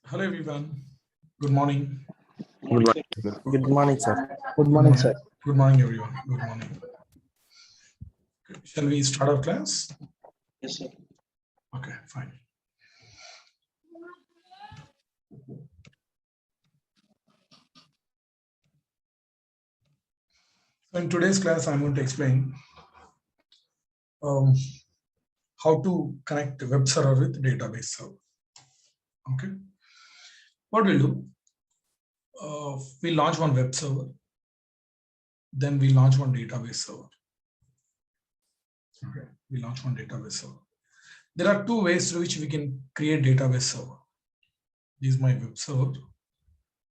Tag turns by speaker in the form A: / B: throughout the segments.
A: Hello everyone. Good morning.
B: Good morning. Good morning, sir.
C: Good morning, sir.
A: Good morning everyone. Good morning. Okay. Shall we start our class?
C: Yes, sir.
A: Okay, fine. So in today's class, I'm going to explain how to connect web server with database server. Okay. What we'll do, we launch one web server, then we launch one database server. Okay, we launch one database server. There are two ways through which we can create database server. This is my web server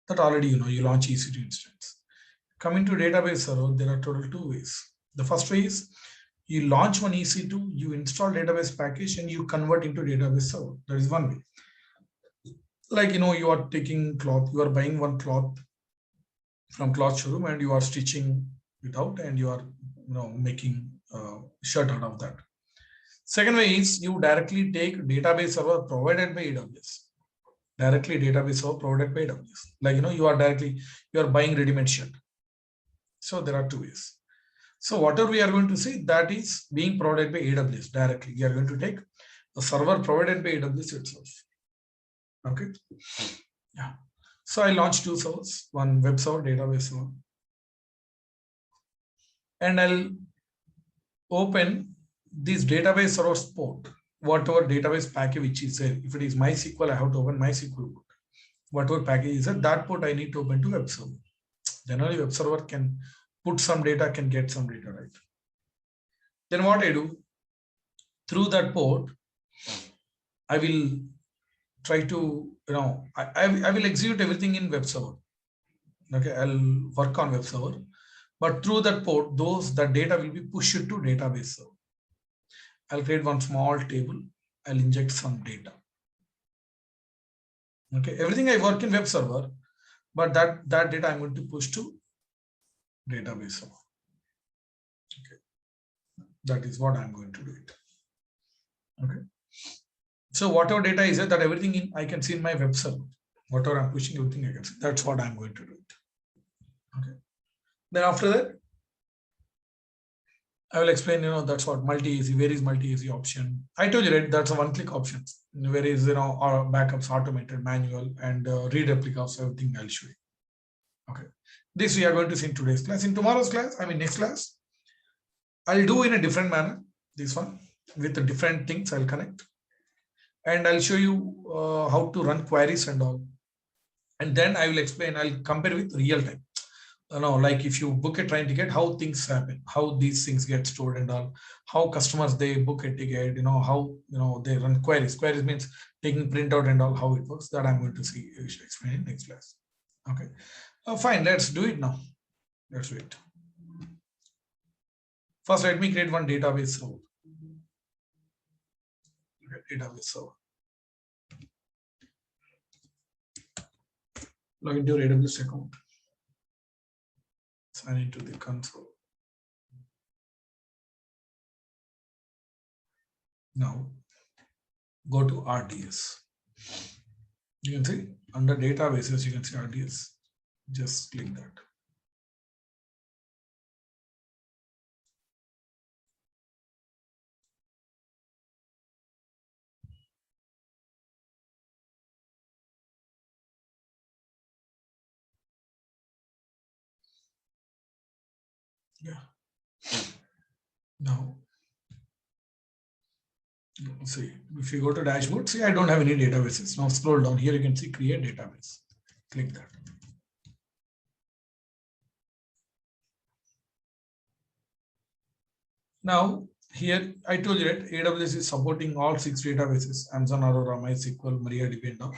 A: that already you launch EC2 instance. Coming to database server, there are total two ways. The first way is you launch one EC2, you install database package, and you convert into database server. That is one way. Like you are taking cloth, you are buying one cloth from cloth showroom, and you are stitching it out, and you are making a shirt out of that. Second way is you directly take database server provided by AWS. Directly database server provided by AWS. Like you are buying ready-made shirt. So there are two ways. So whatever we are going to see, that is being provided by AWS directly. We are going to take the server provided by AWS itself. Okay. Yeah. So I launched two servers, one web server, database server. And I'll open this database server port, whatever database package which is there. If it is MySQL, I have to open MySQL port. Whatever package is there, that port I need to open to web server. Generally, web server can put some data, can get some data, right? Then what I do, through that port, I will try to, I will execute everything in web server. Okay, I'll work on web server, but through that port, that data will be pushed to database server. I'll create one small table. I'll inject some data. Okay, everything I work in web server, but that data I'm going to push to database server. Okay, that is what I'm going to do it. Okay, so whatever data is there, that everything I can see in my web server. Whatever I'm pushing, everything I can see. That's what I'm going to do it. Okay, then after that, I will explain, that's what multi-easy, where is multi-easy option. I told you, right, that's a one-click option. Where is, our backups automated, manual, and read replicas, everything I'll show you. Okay, this we are going to see in today's class. In tomorrow's class, next class, I'll do in a different manner, this one, with the different things I'll connect. And I'll show you how to run queries and all. And then I will explain, I'll compare with real time. Like if you book a train ticket, how things happen, how these things get stored and all, how customers, they book a ticket, how, they run queries. Queries means taking printout and all, how it works. That I'm going to see, explain in next class. Okay. Fine, let's do it now. Let's do it. First, let me create one database server. Okay, database server. Log into your AWS account. Sign into the console. Now, go to RDS. You can see under databases, you can see RDS. Just click that. Yeah. Now, see, if you go to dashboard, see, I don't have any databases. Now scroll down here, you can see create database. Click that. Now, here I told you that AWS is supporting all 6 databases: Amazon Aurora, MySQL, MariaDB, and all.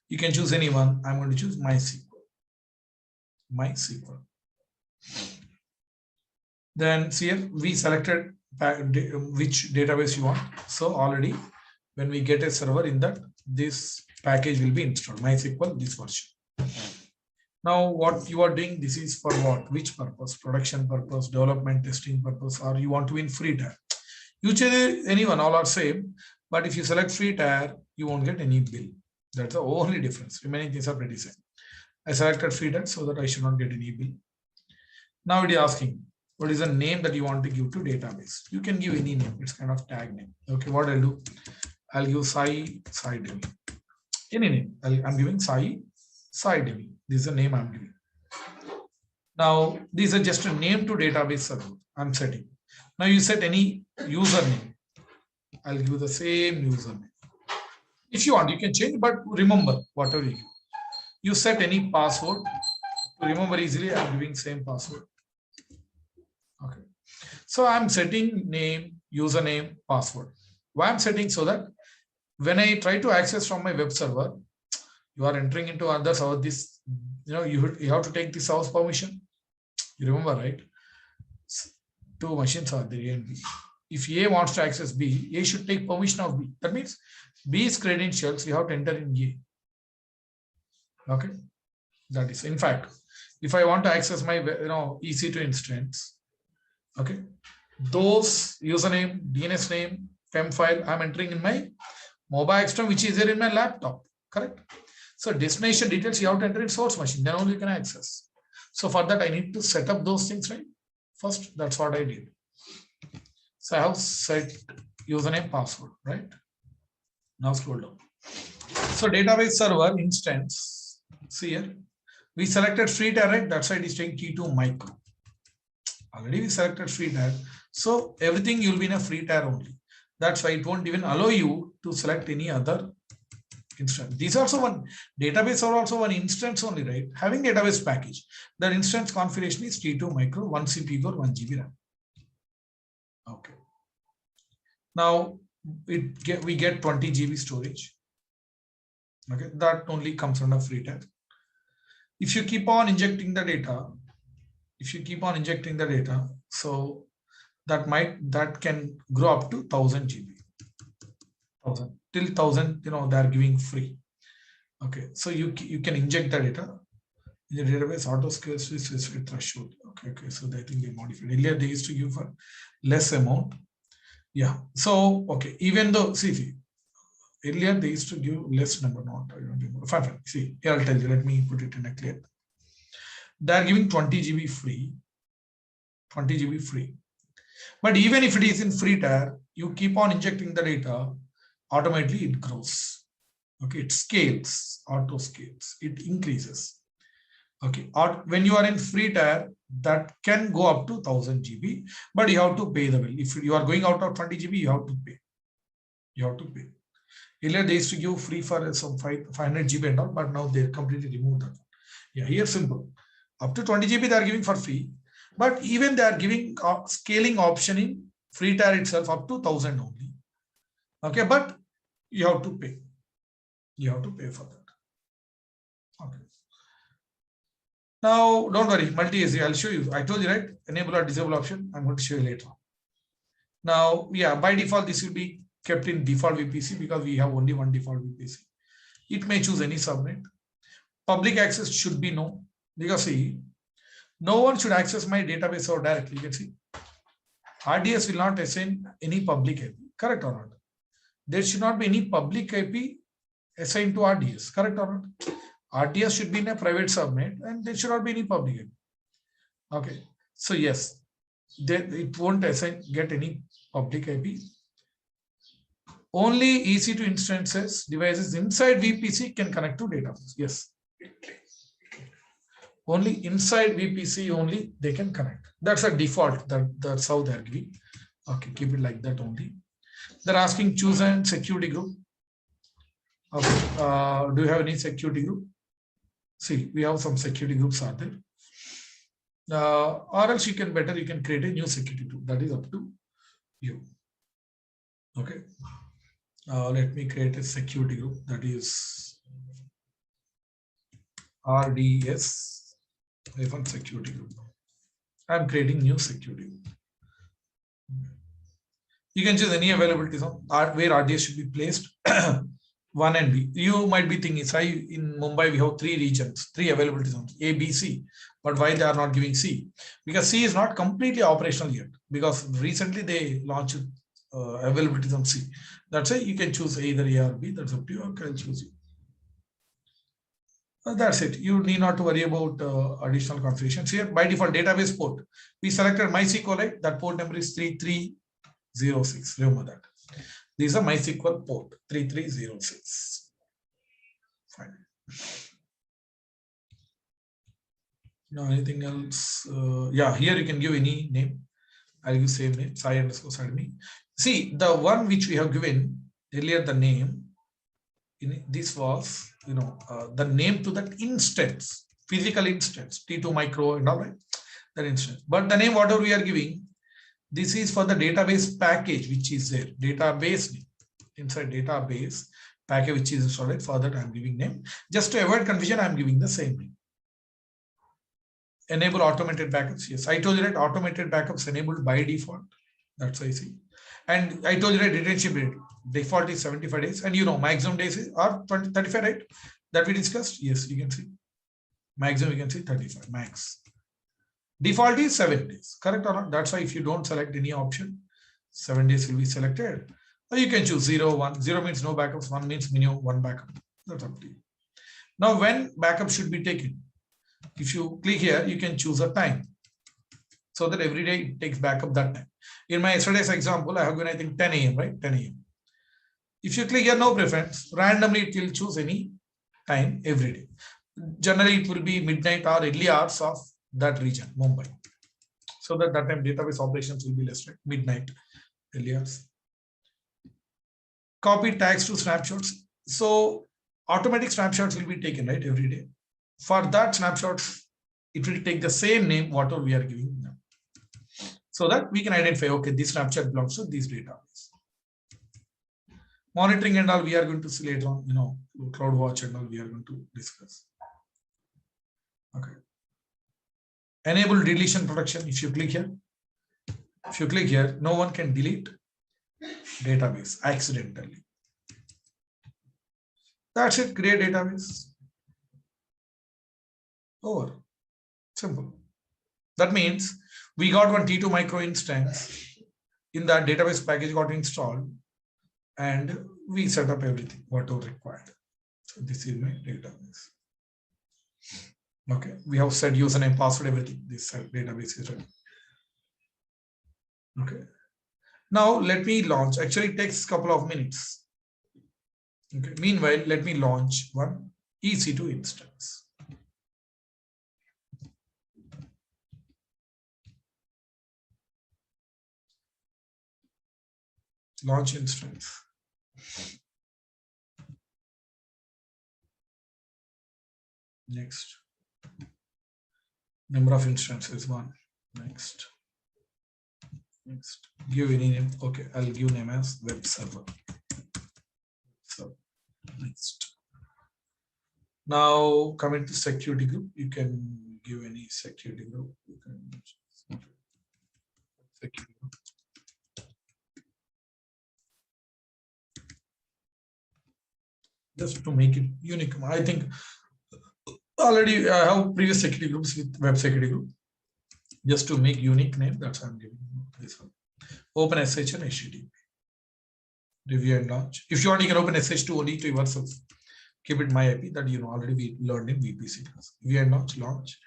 A: You can choose any one. I'm going to choose MySQL. MySQL. Then here we selected which database you want. So already when we get a server in that, this package will be installed, MySQL, this version. Now what you are doing, this is for what? Which purpose? Production purpose, development, testing purpose, or you want to win free tier. Usually anyone, all are same, but if you select free tier, you won't get any bill. That's the only difference. Remaining things are pretty same. I selected free tag so that I should not get any bill. Now it is asking, what is the name that you want to give to database? You can give any name. It's kind of tag name. Okay, what I'll do, I'll give Saidemy. Any name. I'm giving Saidemy. This is the name I'm giving. Now, these are just a name to database server I'm setting. Now you set any username. I'll give the same username. If you want, you can change, but remember whatever you give. You set any password. To remember easily, I'm giving same password. Okay. So I'm setting name, username, password. Why I'm setting so that when I try to access from my web server, you are entering into another server. This, you have to take this house permission. You remember, right? Two machines are there, A and B. If A wants to access B, A should take permission of B. That means B's credentials you have to enter in A. Okay, that is, in fact, if I want to access my EC2 instance, okay, those username, DNS name, fem file I'm entering in my mobile external, which is there in my laptop. Correct. So destination details you have to enter in source machine, then only you can access. So for that I need to set up those things, right? First, that's what I did. So I have set username, password, right? Now scroll down. So database server instance, see here, we selected free tier, right? That's why it is taking T2 micro. Already we selected free tier. So everything you'll be in a free tier only. That's why it won't even allow you to select any other instance. These are also one database are also one instance only, right? Having database package. That instance configuration is T2 micro, 1 CPU or 1 GB RAM. Okay. Now we get 20 GB storage. Okay, that only comes under free tier. If you keep on injecting the data, so that can grow up to 1000 GB. 1000 till 1000, they are giving free. Okay, so you can inject the data in the database auto scale specific threshold. Okay, so I think they modified. Earlier they used to give for less amount. Yeah, so okay, even though see earlier they used to give less number, not I don't remember. Fine. See, here I'll tell you. Let me put it in a clear. They are giving 20 GB free. 20 GB free. But even if it is in free tier, you keep on injecting the data, automatically it grows. Okay, it scales, auto scales, it increases. Okay, or when you are in free tier, that can go up to 1000 GB, but you have to pay the bill. If you are going out of 20 GB, you have to pay. Earlier they used to give free for some 500 GB and all, but now they completely removed that. Yeah, here simple. Up to 20 GB they are giving for free, but even they are giving scaling option in free tier itself up to 1000 only. Okay, but you have to pay. You have to pay for that. Okay. Now, don't worry, multi-AC, I'll show you. I told you, right? Enable or disable option. I'm going to show you later. Now, yeah, by default, this will be kept in default VPC because we have only one default VPC. It may choose any subnet. Public access should be no, because see, no one should access my database server directly. You can see RDS will not assign any public IP. Correct or not? There should not be any public IP assigned to RDS. Correct or not? RDS should be in a private subnet and there should not be any public IP. Okay. So yes, it won't get any public IP. Only EC2 instances devices inside VPC can connect to database. Yes. Only inside VPC only they can connect. That's a default. That's how they're giving. Okay, keep it like that only. They're asking choose and security group. Okay. Do you have any security group? See, we have some security groups are there. Or else you can create a new security group. That is up to you. Okay. Let me create a security group, that is RDS security group. I'm creating new security group. You can choose any availability zone where RDS should be placed. 1 and B. You might be thinking, in Mumbai we have 3 regions, 3 availability zones, A, B, C. But why they are not giving C? Because C is not completely operational yet. Because recently they launched availability zone C. That's why you can choose either A or B. That's up to you. Okay, I'll choose you. That's it. You need not to worry about additional configurations here. By default, database port. We selected MySQL, right? That port number is 3306. Remember that. This is a MySQL port 3306. Fine. Now, anything else? Yeah, here you can give any name. I'll give same name, Sai_Saidemy. See, the one which we have given earlier, the name, this was, the name to that instance, physical instance, T2 micro and all, right? That instance. But the name, whatever we are giving, this is for the database package, which is there. Database name. Inside database package, which is installed. For that, I'm giving name. Just to avoid confusion, I'm giving the same name. Enable automated backups. Yes, I told you that automated backups enabled by default. That's I see. And I told you that retention period default is 75 days, and maximum days are 35, right? That we discussed. Yes, you can see maximum. You can see 35 max. Default is 7 days. Correct or not? That's why if you don't select any option, 7 days will be selected. Or you can choose 0, 1. 0 means no backups. 1 means minimum 1 backup. That's up to you. Now, when backup should be taken? If you click here, you can choose a time so that every day it takes backup that time. In my yesterday's example, I have given, I think, 10 a.m., right? 10 a.m. If you click here, no preference, randomly it will choose any time every day. Generally, it will be midnight or early hours of that region, Mumbai. So that time database operations will be less, right? Midnight, early hours. Copy tags to snapshots. So automatic snapshots will be taken, right, every day. For that snapshots, it will take the same name, whatever we are giving now. So that we can identify, okay, this snapshot belongs to this database. Monitoring and all, we are going to see later on, CloudWatch and all, we are going to discuss. Okay. Enable deletion protection. If you click here, no one can delete database accidentally. That's it. Create database. Over. Simple. That means we got one T2 micro instance in that database package got installed, and we set up everything whatever required. So this is my database. Okay, we have set username, password, everything. This database is ready. Okay. Now let me launch. Actually, it takes a couple of minutes. Okay. Meanwhile, let me launch one EC2 instance. Launch instance. Next. Number of instances, 1. Next. Next. Give any name. Okay, I'll give name as web server. So next. Now coming to security group, you can give any security group. You can security group. Just to make it unique. I think already I have previous security groups with web security group. Just to make unique name, that's why I'm giving this one. Open SH and HTTP. Review and launch. If you want, you can open SH2 only to yourself. Keep it my IP that already we learned in VPC class. Review and launch.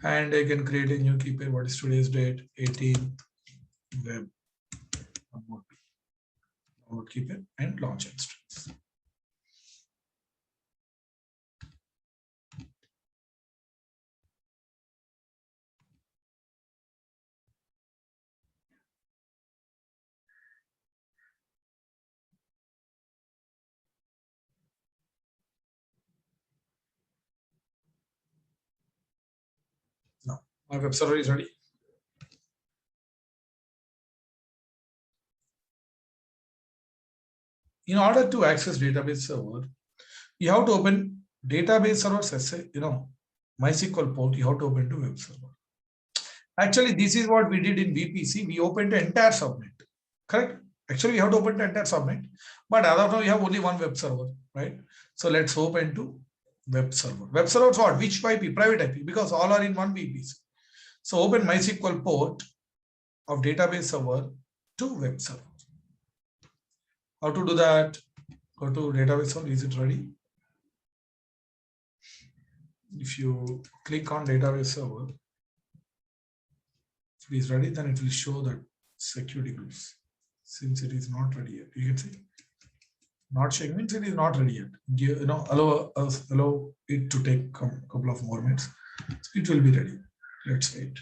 A: And I can create a new key pair. What is today's date? 18th web. Download key pair and launch instance. Now, my web server is ready. In order to access database server, you have to open database server, MySQL port, you have to open to web server. Actually, this is what we did in VPC. We opened the entire subnet, correct? Actually, we have to open the entire subnet, but as of now, we have only one web server, right? So let's open to web server. Web server is what? Which IP? Private IP, because all are in one VPC. So open MySQL port of database server to web server. How to do that? Go to database server. Is it ready? if you click on database server, if it is ready, then it will show that security groups. Since it is not ready yet, you can see not showing means it is not ready yet. Allow it to take a couple of more minutes. So it will be ready. Let's wait.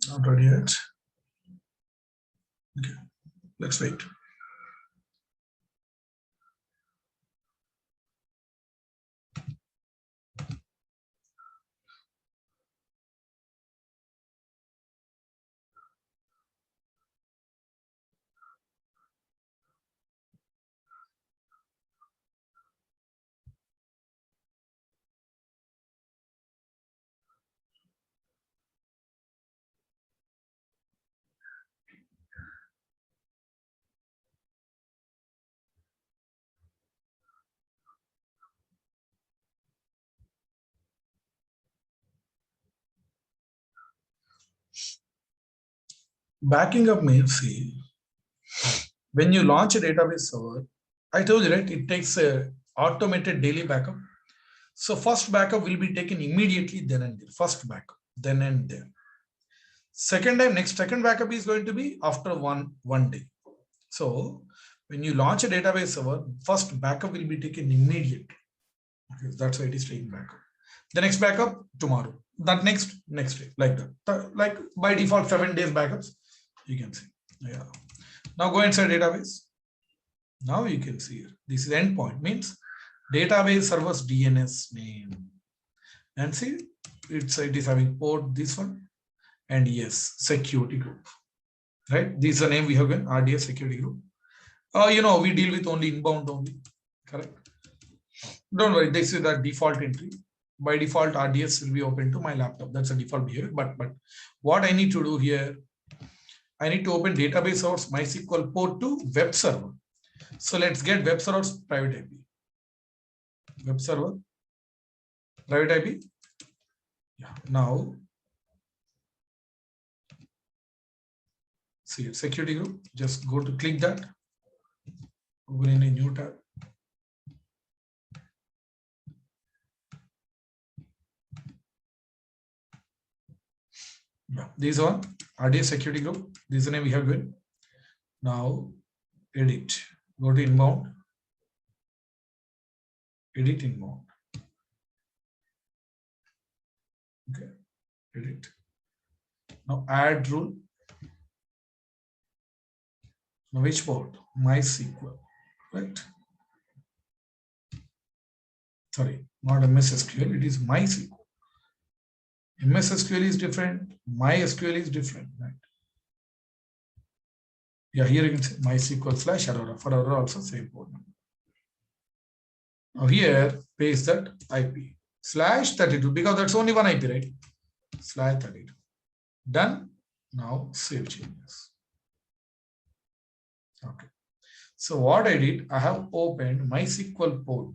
A: Not ready yet. Okay, let's wait. Backing up means, see, when you launch a database server, I told you, right, it takes a automated daily backup. So first backup will be taken immediately then and there. First backup, then and there. Second backup is going to be after one day. So when you launch a database server, first backup will be taken immediately. Okay, that's why it is taking backup. The next backup tomorrow. That next day, like that. Like by default, 7 days backups. You can see. Yeah. Now go inside database. Now you can see here. This is endpoint, means database server's DNS name. And see, it is having port this one, and yes, security group. Right? This is the name we have given, RDS security group. We deal with only inbound only. Correct? Don't worry, this is the default entry. By default, RDS will be open to my laptop. That's a default behavior. But what I need to do here, I need to open database source MySQL port to web server. So let's get web server's private IP. Web server, private IP. Yeah. Now, see security group. Just go to click that. Open in a new tab. Yeah, this one, RDS security group. This is the name we have given. Now, edit. Go to inbound. Edit inbound. Okay, edit. Now add rule. Now which port? MySQL, right? Sorry, not MS SQL. It is MySQL. MS SQL is different. MySQL is different, right? Yeah, here you can say MySQL / Aurora. For Aurora also same port number. Now here paste that IP /32 because that's only one IP, right? /32. Done. Now save changes. Okay. So what I did, I have opened MySQL port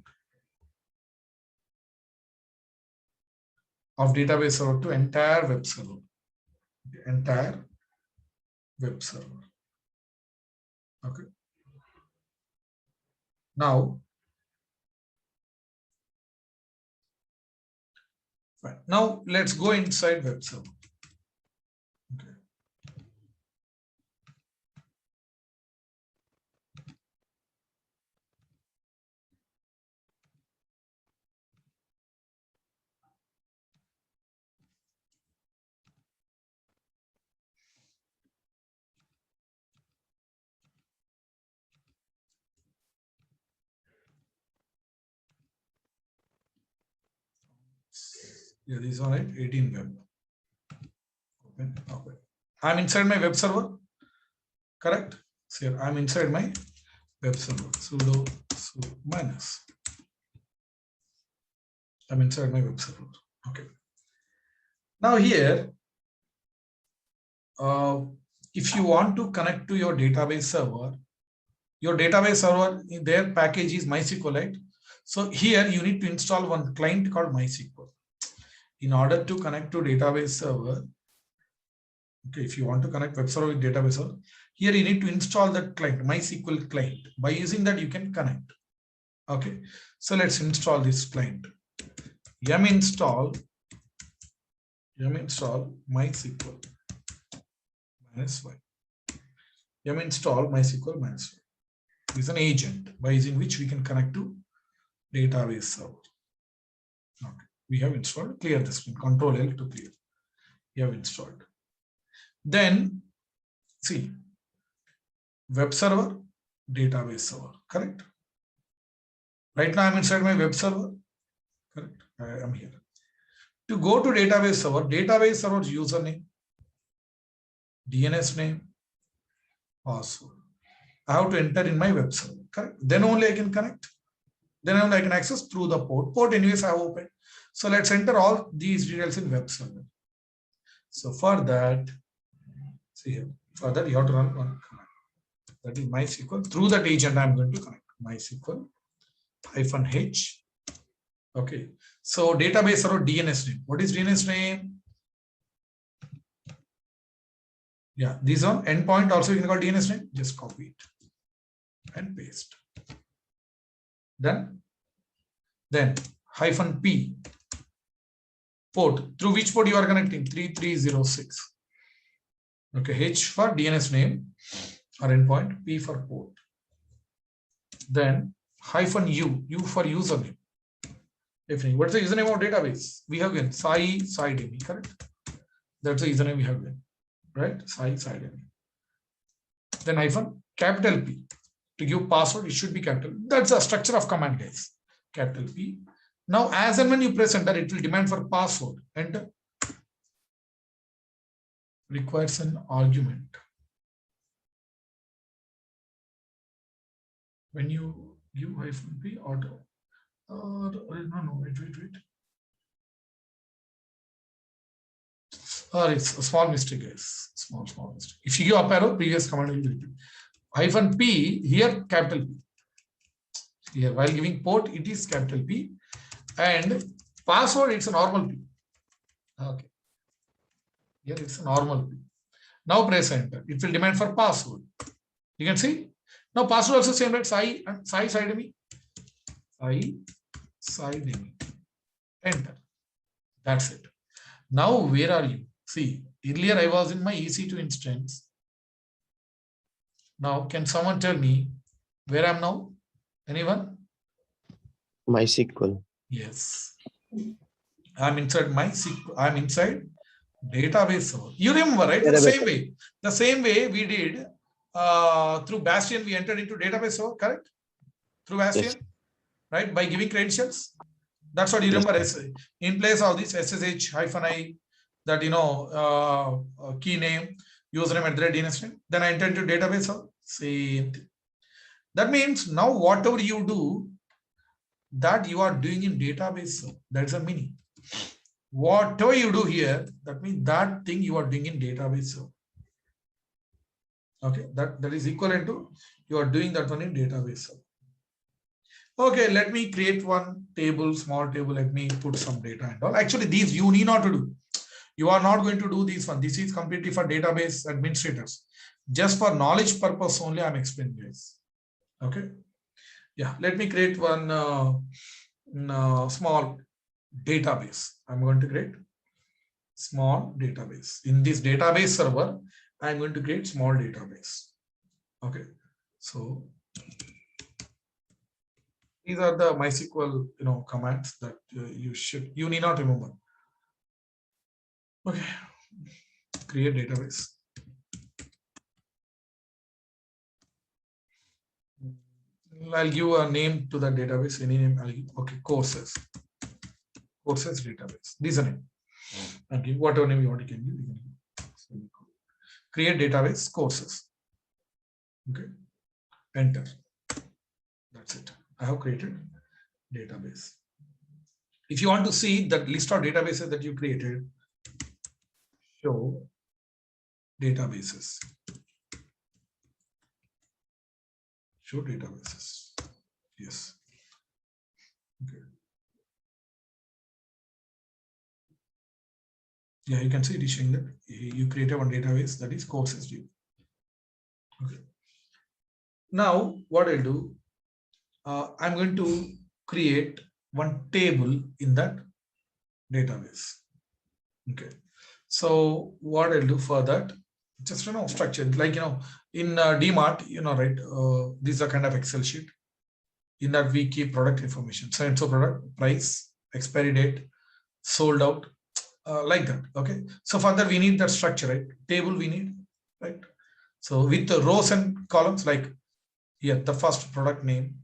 A: of database server to entire web server. Entire web server. Okay. Now, fine. Now let's go inside web server. Okay. Yeah, this is all right. 18 web. Open. Okay. I'm inside my web server. Correct? So here I'm inside my web server. Sudo minus. I'm inside my web server. Okay. Now here if you want to connect to your database server, their package is MySQL, right? So here you need to install one client called MySQL. In order to connect to database server, okay, if you want to connect web server with database server, here you need to install that client, MySQL client. By using that, you can connect. Okay, so let's install this client. yum install MySQL -y. Yum install MySQL -y is an agent by using which we can connect to database server. Okay, we have installed. Clear this screen. Control L to clear. We have installed. Then see, web server, database server. Correct. Right now I'm inside my web server. Correct. I am here. To go to database server's username, DNS name, password. I have to enter in my web server. Correct. Then only I can connect. Then only I can access through the port. Port anyways I have opened. So let's enter all these details in web server. So for that, see here. For that you have to run one command. That is MySQL. Through that agent I'm going to connect. MySQL -h. Okay. So database server DNS name. What is DNS name? Yeah, this one endpoint also you can call DNS name. Just copy it and paste. Then -p port. Through which port you are connecting? 3306. Okay, H for DNS name or endpoint, P for port. Then -u for username. Definitely. What's the username of database? We have given Saidemy, correct? That's the username we have given, right? Saidemy. Then capital P. To give password, it should be capital. That's the structure of command, guys. Capital P. Now, as and when you press enter, it will demand for password. Enter. Requires an argument. When you give -p auto, no, wait. It's a small mistake, guys. Small mistake. If you give up arrow, previous command will be repeated. -p here, capital P. Here, while giving port, it is capital P, and password, it's a normal P. Okay. Here it's a normal P. Now press enter. It will demand for password. You can see. Now password also same, right? Saidemy. Enter. That's it. Now where are you? See, earlier I was in my EC2 instance. Now can someone tell me where I am now? Anyone?
B: MySQL.
A: Yes. I'm inside MySQL. I'm inside database server. You remember, right? The same way we did through Bastion, we entered into database server, correct? Through Bastion, yes. Right? By giving credentials. That's what you remember. In place of this SSH-I, that key name, username, DNS name. Then I entered into database server. Same thing. That means now whatever you do, that you are doing in database server. That's a meaning. Whatever you do here, that means that thing you are doing in database server. Okay, that is equivalent to you are doing that one in database server. Okay, let me create one table, small table. Let me put some data and all. Actually, these you need not to do. You are not going to do this one. This is completely for database administrators. Just for knowledge purpose only, I'm explaining this. Okay. Yeah, let me create one small database. I'm going to create small database. In this database server, I'm going to create small database. Okay. So these are the MySQL commands that you need not remember. Okay. Create database. I'll give a name to the database. Any name I'll give. Okay, courses database. This is a name. Okay, whatever name you want, you can give. Create database courses. Okay, enter. That's it. I have created database. If you want to see that list of databases that you created, show databases. Show databases. Yes. Okay. Yeah, you can see it is showing that you created one database, that is courses DB. Okay. Now what I'll do, I'm going to create one table in that database. Okay. So what I'll do for that, just structure, like in DMart, right? These are kind of Excel sheet. In that we keep product information, so and so product, price, expiry date, sold out, like that. Okay. So for that we need that structure, right? Table we need, right? So with the rows and columns, like here the first product name,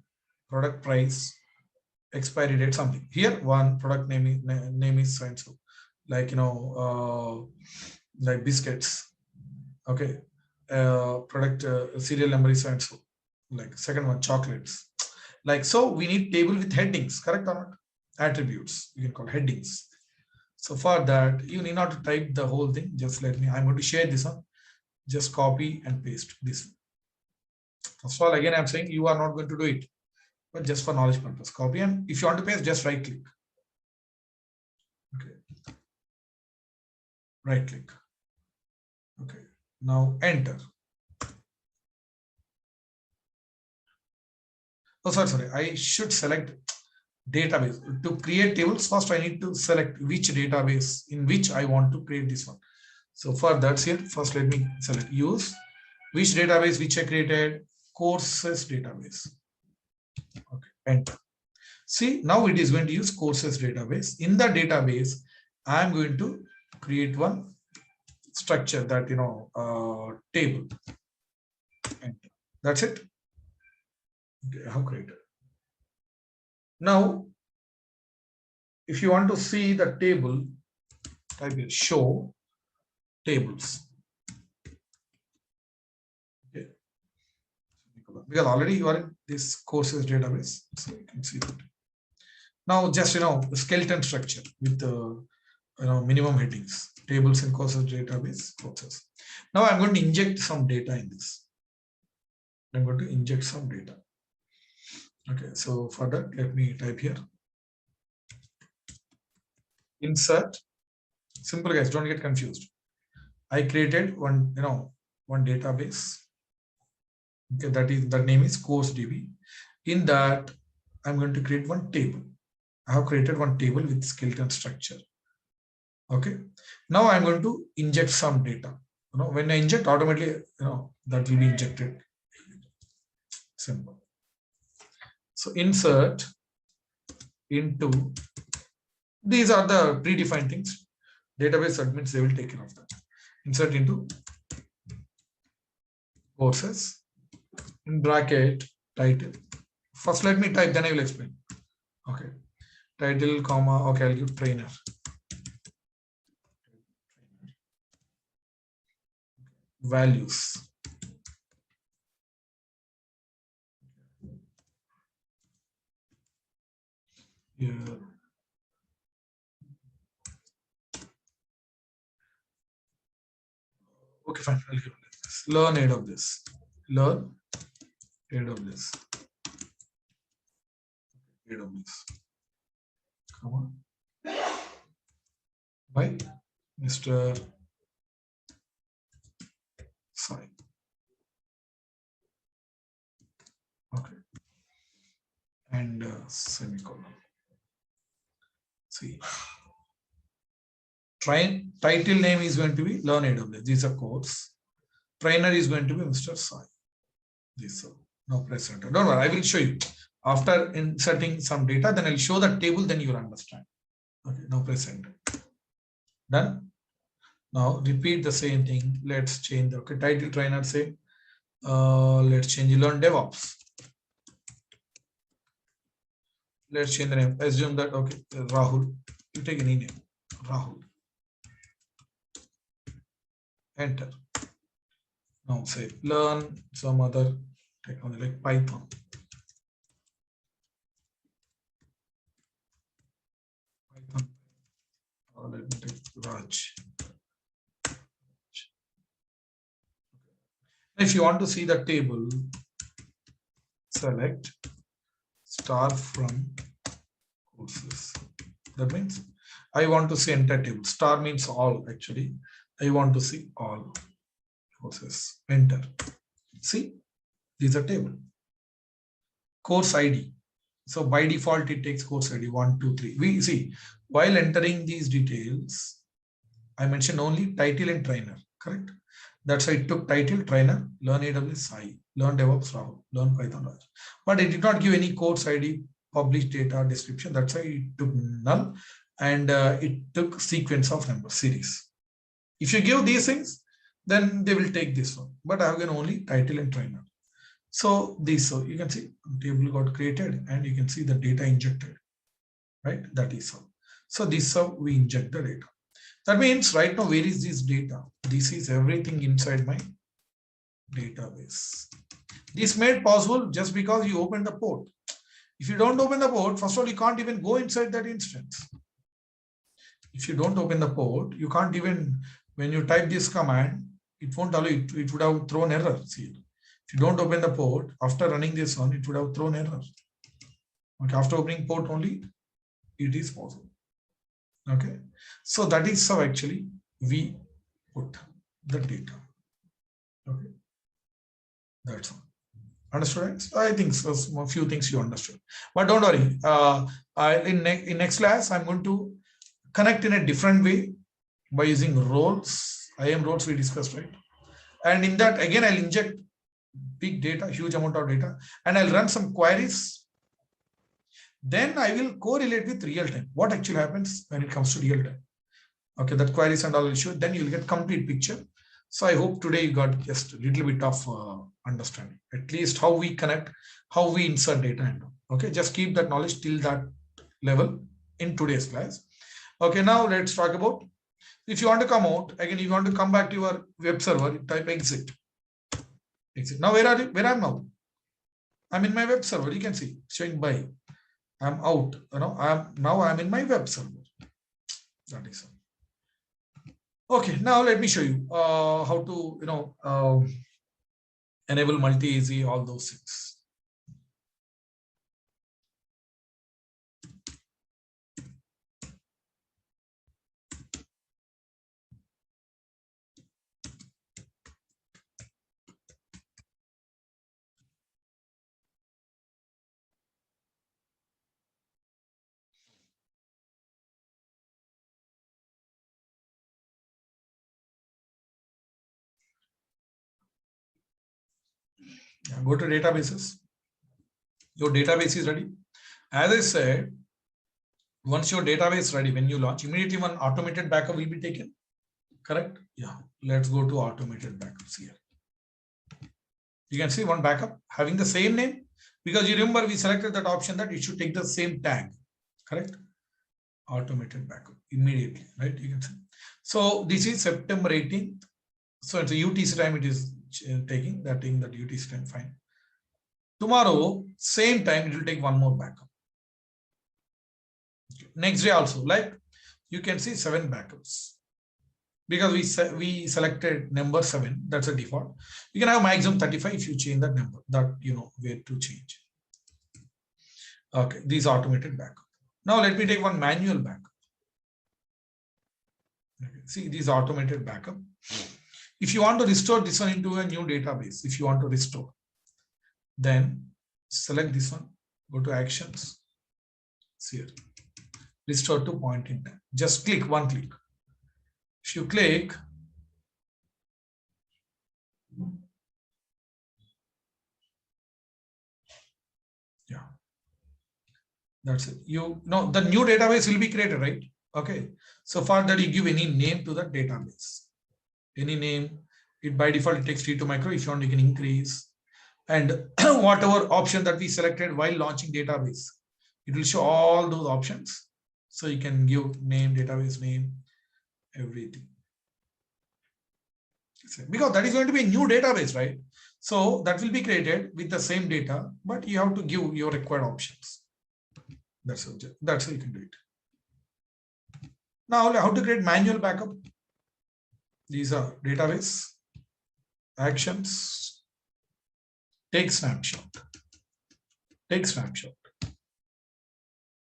A: product price, expiry date, something. Here one product name is so and so, like like biscuits. Okay. Product serial number is so and so, like second one chocolates. Like so we need table with headings, correct or not? Attributes you can call headings. So for that you need not to type the whole thing, just let me, I'm going to share this one, just copy and paste this. First of all, again I'm saying you are not going to do it, but just for knowledge purpose, copy, and if you want to paste, just right click. Okay, right click. Okay, now enter. Oh, sorry, I should select database. To create tables, first I need to select which database in which I want to create this one. So for that, here first let me select use which database which I created, courses database. Okay, enter. See, now it is going to use courses database. In the database, I am going to create one structure, that table. Enter. That's it. Okay, I have created. Now, if you want to see the table, type here show tables. Okay. Because already you are in this courses database, so you can see that. Now just skeleton structure with the minimum headings, tables in courses database courses. Now I'm going to inject some data in this. I'm going to inject some data. Okay, so for that, let me type here insert. Simple guys, don't get confused. I created one database. Okay, that name is course DB. In that, I'm going to create one table. I have created one table with skeleton structure. Okay, now I'm going to inject some data. When I inject, automatically that will be injected. Simple. So insert into, these are the predefined things. Database admins, they will take care of that. Insert into courses, in bracket title. First let me type, then I will explain. Okay, title comma, okay, I'll give trainer. Values. Here. Okay, fine. I'll give this. Learn AWS. Learn AWS. AWS. Come on. By Mr. Sai. Okay. And semicolon. See. Title name is going to be Learn AWS. These are course. Trainer is going to be Mr. Sai. This. Now press enter. Don't worry, I will show you. After inserting some data, then I'll show the table, then you will understand. Okay, now press enter. Done. Now repeat the same thing. Let's change the title trainer, say let's change Learn DevOps. Let's change the name. Assume that Rahul. You take any name. Rahul. Enter. Now say learn some other technology like Python. Python. Let me take Raj. If you want to see the table, select star from courses. That means I want to see entire table. Star means all actually. I want to see all courses. Enter. See, these are table. Course ID. So by default, it takes course ID 1, 2, 3. We see while entering these details, I mentioned only title and trainer, correct? That's why it took title, trainer, learn AWS, Sai, learn DevOps, Rahul, learn Python, Raj. But it did not give any course ID, published data, description. That's why it took null, and it took sequence of number series. If you give these things, then they will take this one. But I have given only title and trainer. So these, so you can see table got created, and you can see the data injected, right? That is how. So this is how we inject the data. That means right now, where is this data? This is everything inside my database. This made possible just because you open the port. If you don't open the port, first of all, you can't even go inside that instance. If you don't open the port, you can't even, when you type this command, it won't allow it. It would have thrown error. See, if you don't open the port, after running this one, it would have thrown error. Okay, after opening port only, it is possible. Okay, so that is how actually we put the data. Okay, that's all. Understood? I think so, a few things you understood, but don't worry. In next class, I'm going to connect in a different way by using roles. IAM roles we discussed, right? And in that, again, I'll inject big data, huge amount of data, and I'll run some queries. Then I will correlate with real time. What actually happens when it comes to real time? Okay, that queries and all issue. Then you'll get complete picture. So I hope today you got just a little bit of understanding, at least how we connect, how we insert data and all. Okay, just keep that knowledge till that level in today's class. Okay, now let's talk about, if you want to come out again, you want to come back to your web server, type exit. Exit. Now where are you? Where I'm now? I'm in my web server. You can see showing by. I'm out. You know, I'm in my web server. That is all. Okay. Now let me show you how to enable multi-easy, all those things. Go to databases. Your database is ready. As I said, once your database is ready, when you launch, immediately one automated backup will be taken. Correct? Yeah. Let's go to automated backups here. You can see one backup having the same name, because you remember we selected that option that it should take the same tag. Correct? Automated backup immediately, right? You can see. So this is September 18th. So it's a UTC time it is taking, that thing, that UTC time, fine. Tomorrow, same time, it will take one more backup. Okay. Next day also, like you can see 7 backups. Because we selected number 7, that's a default. You can have maximum 35 if you change that number, that you know where to change. Okay, these automated backup. Now let me take one manual backup. Okay. See, these automated backup. If you want to restore this one into a new database, if you want to restore, then select this one, go to actions, see here, restore to point in time. Just click, one click. If you click, yeah, that's it. You know the new database will be created, right? Okay. So for that, you give any name to the database. Any name, it by default it takes T2 micro. If you want, you can increase. And whatever option that we selected while launching database, it will show all those options. So you can give name, database name, everything. Because that is going to be a new database, right? So that will be created with the same data, but you have to give your required options. That's how you can do it. Now, how to create manual backup? These are database. actions, take snapshot. Take snapshot.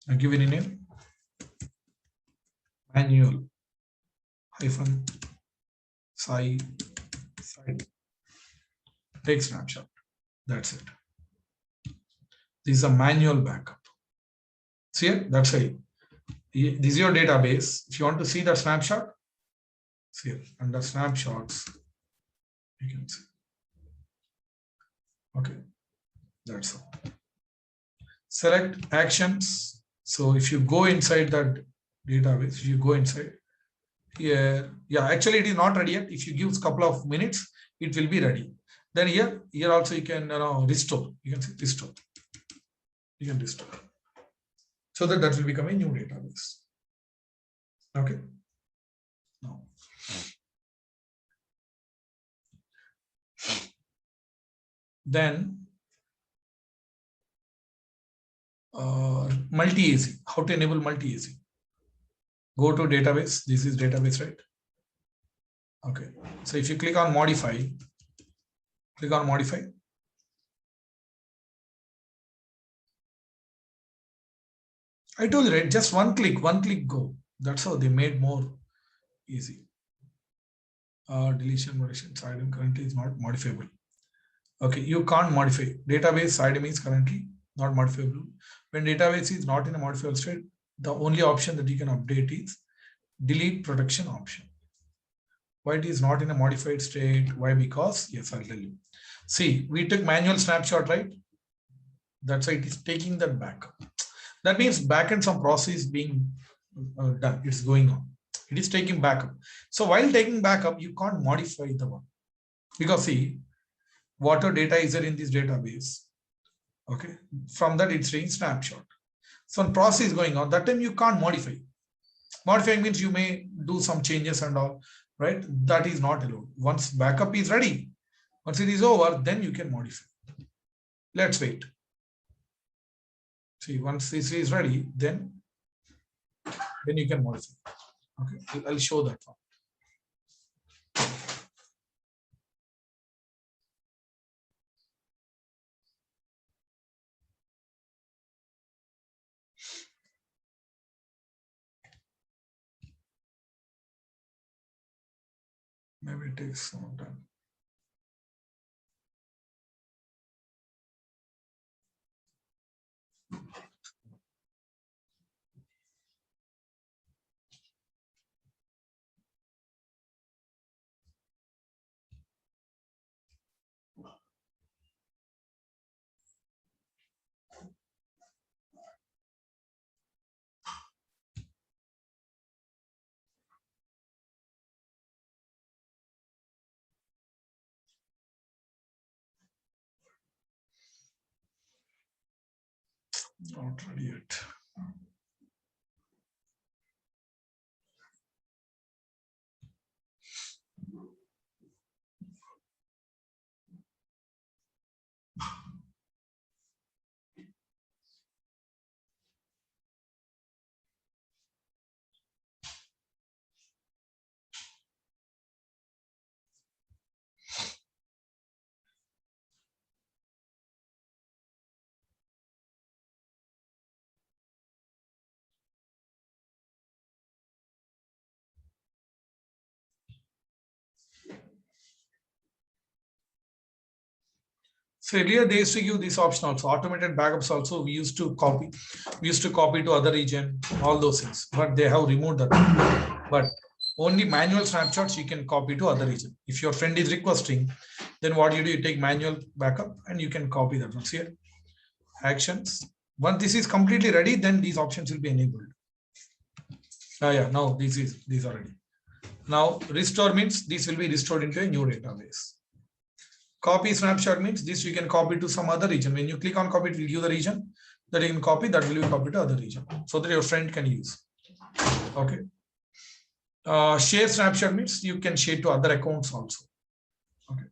A: I give it a name. Manual hyphen side. Take snapshot. That's it. This is a manual backup. See it? That's it. This is your database. If you want to see the snapshot, see it. Under snapshots, you can see. Okay, that's all. Select actions. So if you go inside that database, if you go inside here, yeah, actually it is not ready yet. If you give a couple of minutes, it will be ready. Then here also you can restore. You can see restore. You can restore. So that will become a new database. Okay. Now. Then multi-AZ. How to enable multi-AZ? Go to database. This is database, right? Okay. So if you click on modify, click on modify. I told you, right? Just one click go. That's how they made more easy. Deletion, modification, Saidemy currently is not modifiable. Okay, you can't modify. Database Saidemy is currently not modifiable. When database is not in a modifiable state, the only option that you can update is delete protection option. Why it is not in a modified state? Why? Because, yes, I'll tell you. See, we took manual snapshot, right? That's why it is taking that backup. That means backend some process being done. It's going on. It is taking backup. So while taking backup, you can't modify the one. Because see, whatever data is there in this database, okay, from that it's saying snapshot. So when process is going on, that time you can't modify. Modifying means you may do some changes and all, right? That is not allowed. Once backup is ready, once it is over, then you can modify. Let's wait. See, once this is ready, then you can modify. Okay, I'll show that one. Maybe it takes some time. Not ready yet. So earlier they used to give this option also, automated backups also we used to copy. We used to copy to other region, all those things, but they have removed that. But only manual snapshots you can copy to other region. If your friend is requesting, then what you do, you take manual backup and you can copy that one. See here, actions. Once this is completely ready, then these options will be enabled. Yeah, now these are ready. Now restore means this will be restored into a new database. Copy snapshot means this you can copy to some other region. When you click on copy, it will give the region that you can copy, that will be copied to other region so that your friend can use. Okay. Share snapshot means you can share to other accounts also. Okay.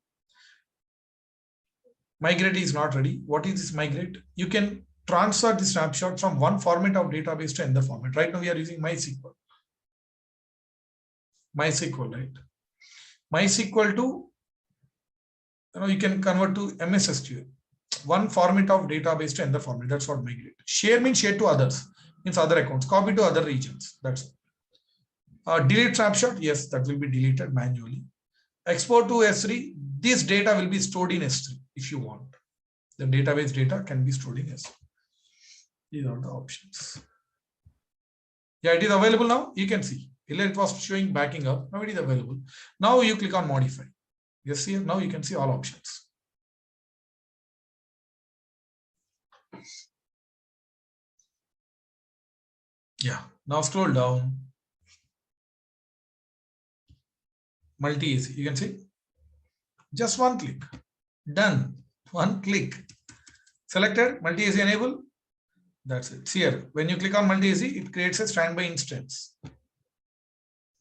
A: Migrate is not ready. What is this migrate? You can transfer the snapshot from one format of database to another format. Right now we are using MySQL. MySQL, right? MySQL to you can convert to MS SQL. One format of database to another format. That's what migrate. Share means share to others, means other accounts. Copy to other regions. That's it. Delete snapshot. Yes, that will be deleted manually. Export to S3. This data will be stored in S3 if you want. The database data can be stored in S3. These are the options. Yeah, it is available now. You can see. Earlier it was showing backing up. Now it is available. Now you click on modify. Yes, here now you can see all options. Yeah, now scroll down. Multi-AC, you can see. Just one click. Done. One click. Selected, multi-AC enable. That's it. See here, when you click on multi-AC, it creates a standby instance.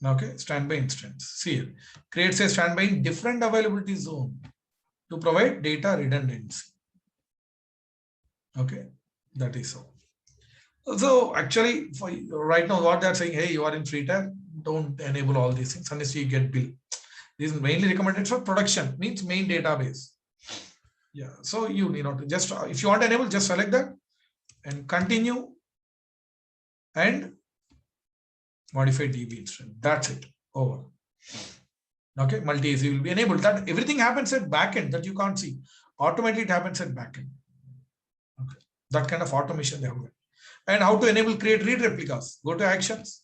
A: Okay, standby instance. See here, creates a standby in different availability zone to provide data redundancy. Okay, that is so. So actually, for right now, what they're saying, hey, you are in free tier, don't enable all these things unless you get bill. This is mainly recommended for production, means main database. Yeah, so you need not just, if you want to enable, just select that and continue and modify DB instance. That's it. Over. Okay, multi-AC will be enabled. That everything happens at backend that you can't see. Automatically it happens at backend. Okay, that kind of automation they have. And how to enable create read replicas? Go to actions,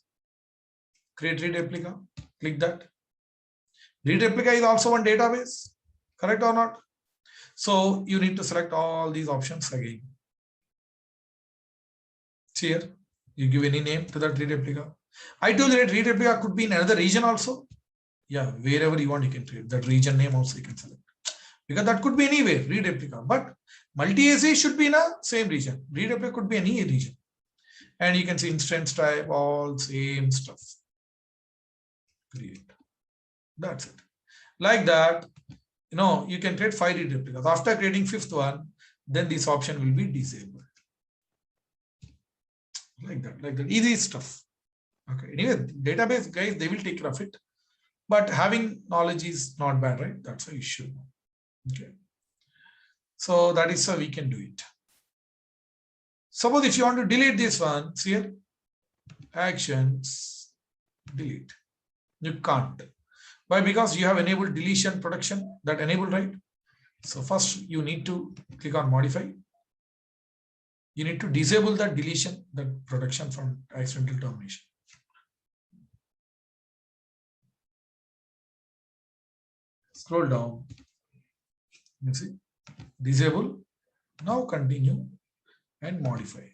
A: create read replica, click that. Read replica is also one database, correct or not? So you need to select all these options again. See here, you give any name to that read replica. I told you that read replica could be in another region also. Yeah, wherever you want, you can create that region name also you can select. Because that could be anywhere, read replica. But multi-AC should be in a same region. Read replica could be any region. And you can see instance type, all same stuff. Create. That's it. Like that, you can create 5 read replicas. After creating 5th one, then this option will be disabled. Like that. Easy stuff. Okay. Anyway, database guys, they will take care of it. But having knowledge is not bad, right? That's an issue. Okay. So that is how we can do it. Suppose if you want to delete this one, see here, actions, delete. You can't. Why? Because you have enabled deletion protection, that enabled, right? So first you need to click on modify. You need to disable that deletion, that protection from accidental termination. Scroll down. You see, disable. Now continue and modify.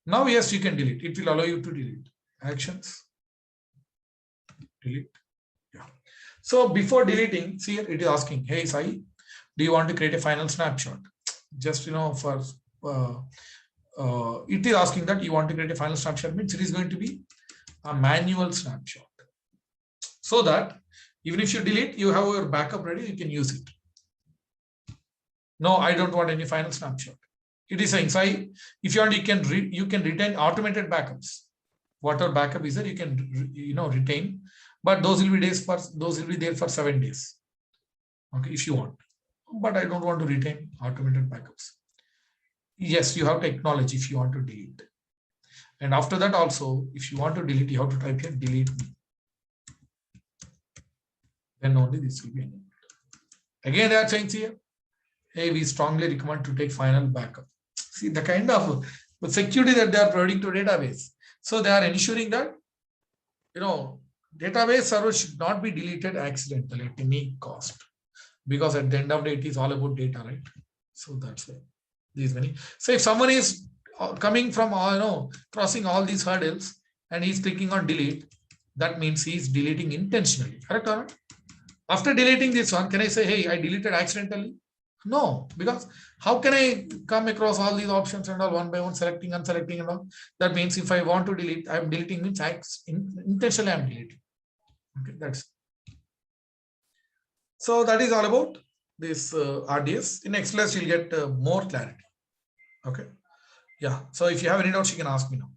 A: Now, yes, you can delete. It will allow you to delete. Actions, delete. Yeah. So before deleting, see here, it is asking, hey, Sai, do you want to create a final snapshot? Just, for it is asking that you want to create a final snapshot, means it is going to be a manual snapshot. So that even if you delete, you have your backup ready, you can use it. No, I don't want any final snapshot. It is saying, Sai, if you want, you can retain automated backups. Whatever backup is there, you can retain, but those will be there for 7 days. Okay, if you want. But I don't want to retain automated backups. Yes, you have to acknowledge if you want to delete. And after that also, if you want to delete, you have to type here delete me. Then only this will be enabled. Again, they are saying here, hey, we strongly recommend to take final backup. See the kind of security that they are providing to database. So they are ensuring that, database server should not be deleted accidentally at any cost. Because at the end of the day, it is all about data, right? So that's why these many. So if someone is coming from, crossing all these hurdles and he's clicking on delete, that means he's deleting intentionally, correct or not? After deleting this one, can I say, hey, I deleted accidentally? No, because how can I come across all these options and all one by one, selecting, unselecting and all? That means if I want to delete, I'm deleting means intentionally I'm deleting. Okay, that's. So that is all about this RDS. In next class, you'll get more clarity. Okay. Yeah. So if you have any doubts, you can ask me now.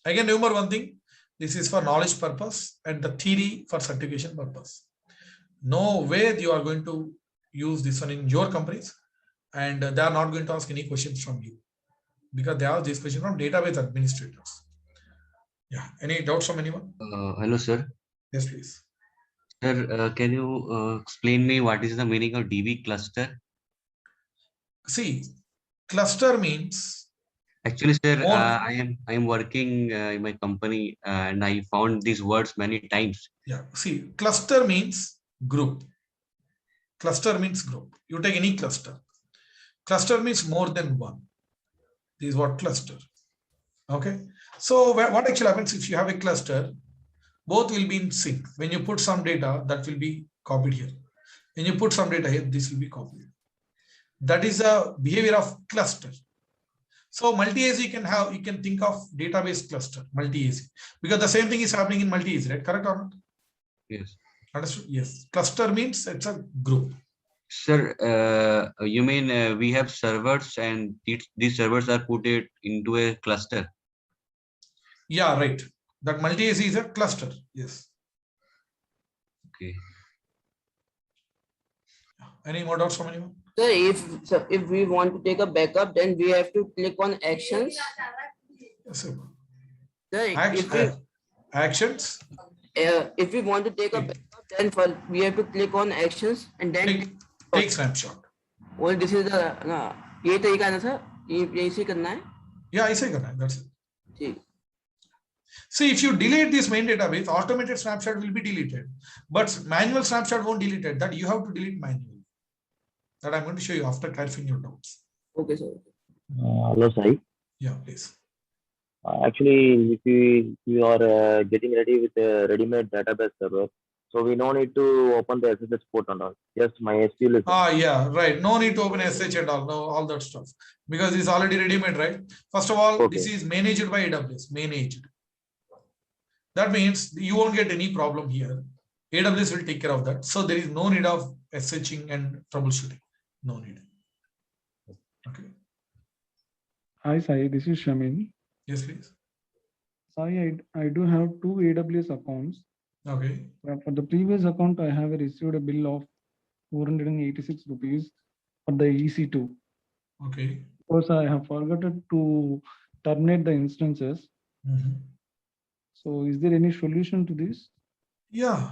A: Again, remember one thing. This is for knowledge purpose and the theory for certification purpose. No way you are going to use this one in your companies, and they are not going to ask any questions from you because they ask this question from database administrators. Yeah. Any doubts from anyone?
D: Hello, sir.
A: Yes, please.
D: Sir, can you explain me what is the meaning of DB cluster?
A: See, cluster means
D: Actually, sir,
A: more.
D: I am working in my company and I found these words many times.
A: Yeah. See, cluster means group. Cluster means group. You take any cluster. Cluster means more than one. This is what cluster. Okay. So what actually happens if you have a cluster, both will be in sync. When you put some data, that will be copied here. When you put some data here, this will be copied. That is a behavior of cluster. So multi-AZ you can think of database cluster, multi-AZ, because the same thing is happening in multi-AZ, right? Correct or not?
D: Yes.
A: Understood? Yes. Cluster means it's a group.
D: Sir, you mean we have servers and these servers are put it into a cluster?
A: Yeah, right. That multi-AZ is a cluster. Yes.
D: Okay.
A: Any more doubts from anyone?
E: So if we want to take a backup, then we have to click on actions.
A: Yes, sir.
E: So
A: Actions.
E: if we want to take a backup, then we have to click on actions and then
A: Take snapshot.
E: Well, this is the ये तरीका है ना sir, ये इसे करना है.
A: Yeah, I say that's it.
E: ठीक.
A: See, if you delete this main database, automated snapshot will be deleted, but manual snapshot won't delete it. That you have to delete manually. That I'm going to show you after clarifying your doubts.
E: Okay, sir.
B: Hello, Sai.
A: Yeah, please.
B: Actually, if you are getting ready with a ready-made database server, so we no need to open the SSH port and all. Just MySQL is.
A: Yeah, right. No need to open SSH and all that stuff, because it's already ready-made, right? First of all,
B: Okay.
A: this is managed by AWS. Managed. That means you won't get any problem here. AWS will take care of that. So there is no need of SSHing and troubleshooting. No need. Okay.
F: Hi, Sai. This is Shamin.
A: Yes, please.
F: Sai, I do have two AWS accounts.
A: Okay.
F: For the previous account, I have received a bill of 486 rupees for the EC2.
A: Okay.
F: Because I have forgotten to terminate the instances. So is there any solution to this?
A: Yeah.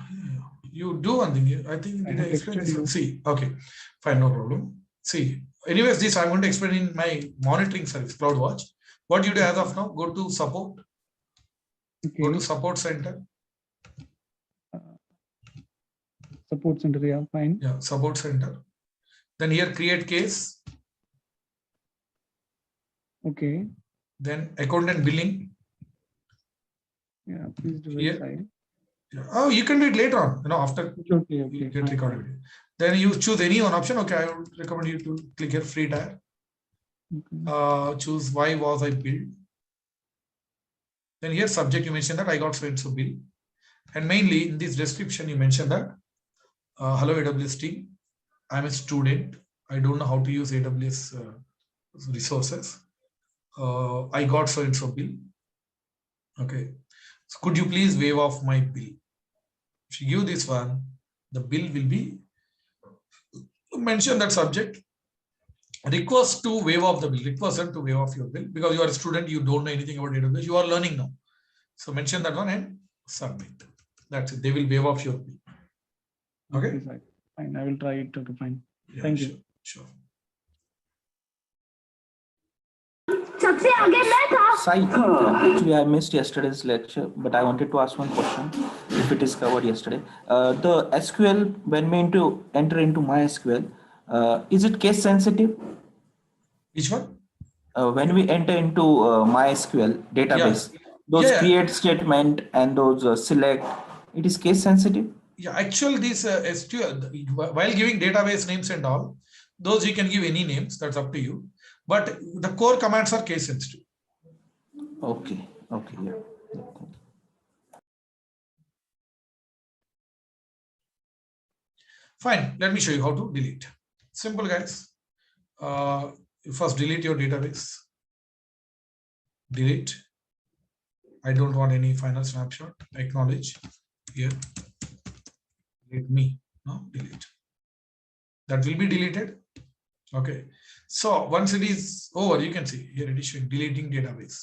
A: You do one thing. I think did I explain this one? See, okay, fine, no problem. See, anyways, this I'm going to explain in my monitoring service, CloudWatch. What you do as of now, go to support.
F: Okay.
A: Go to support center.
F: Support center, yeah, fine.
A: Yeah, support center. Then here create case.
F: Okay.
A: Then account and billing.
F: Yeah, please do
A: Here.
F: it, Sai.
A: Yeah. Oh, you can do it later on, after
F: Okay,
A: you get
F: fine,
A: recorded.
F: fine.
A: Then you choose any one option. Okay, I would recommend you to click here free tire.
F: Okay.
A: Choose why was I billed. Then here subject you mention that I got so and so bill. And mainly in this description you mention that hello AWS team, I'm a student. I don't know how to use AWS resources. I got so and so bill. Okay. So could you please waive off my bill? If you give this one, the bill will be mention that subject. Request to waive off the bill. Request them to waive off your bill because you are a student, you don't know anything about AWS. You are learning now. So mention that one and submit. That's it. They will waive off your bill. Okay.
F: Sai. Fine. I will try it to find.
A: Yeah,
F: Thank
A: sure,
F: you.
A: Sure.
G: Sai, actually I missed yesterday's lecture, but I wanted to ask one question if it is covered yesterday. The SQL, when we enter into MySQL, is it case sensitive?
A: Which one?
G: When we enter into MySQL database, those
A: Yeah.
G: create statement and those select, it is case sensitive?
A: Yeah, actually this SQL, while giving database names and all, those you can give any names, that's up to you. But the core commands are case sensitive.
G: Okay, yeah.
A: Fine, let me show you how to delete. Simple, guys. You first delete your database. Delete. I don't want any final snapshot. Acknowledge. Here. Delete me. No, delete. that will be deleted. Okay. So once it is over, you can see here it is showing deleting database.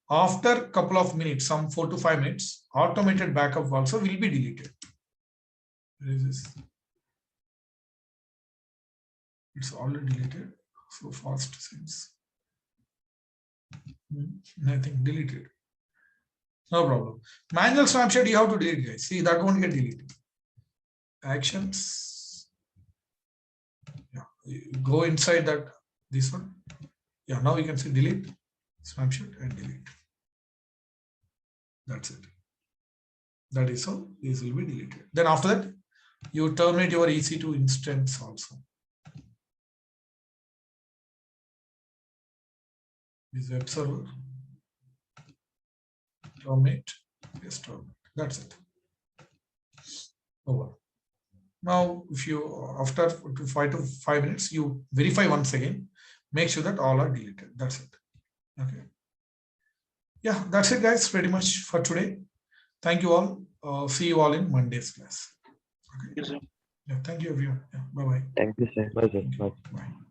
A: After a couple of minutes, some 4 to 5 minutes, automated backup also will be deleted. Where is this? It's already deleted. So fast since nothing deleted. No problem. Manual snapshot you have to delete, guys. See, that won't get deleted. Actions. Yeah, you go inside that. This one. Yeah, now you can see delete, snapshot, and delete. That's it. That is how these will be deleted. Then after that, you terminate your EC2 instance also. This web server. Terminate. Yes, terminate. That's it. Over. Now, if you after 5 to 5 minutes, you verify once again, make sure that all are deleted. That's it. Okay. Yeah, that's it, guys. Pretty much for today. Thank you all. See you all in Monday's class. Okay.
C: Yes, sir.
A: Yeah, thank you, everyone. Yeah, bye-bye.
B: Thank you, sir. Bye, sir. Bye.
A: Bye.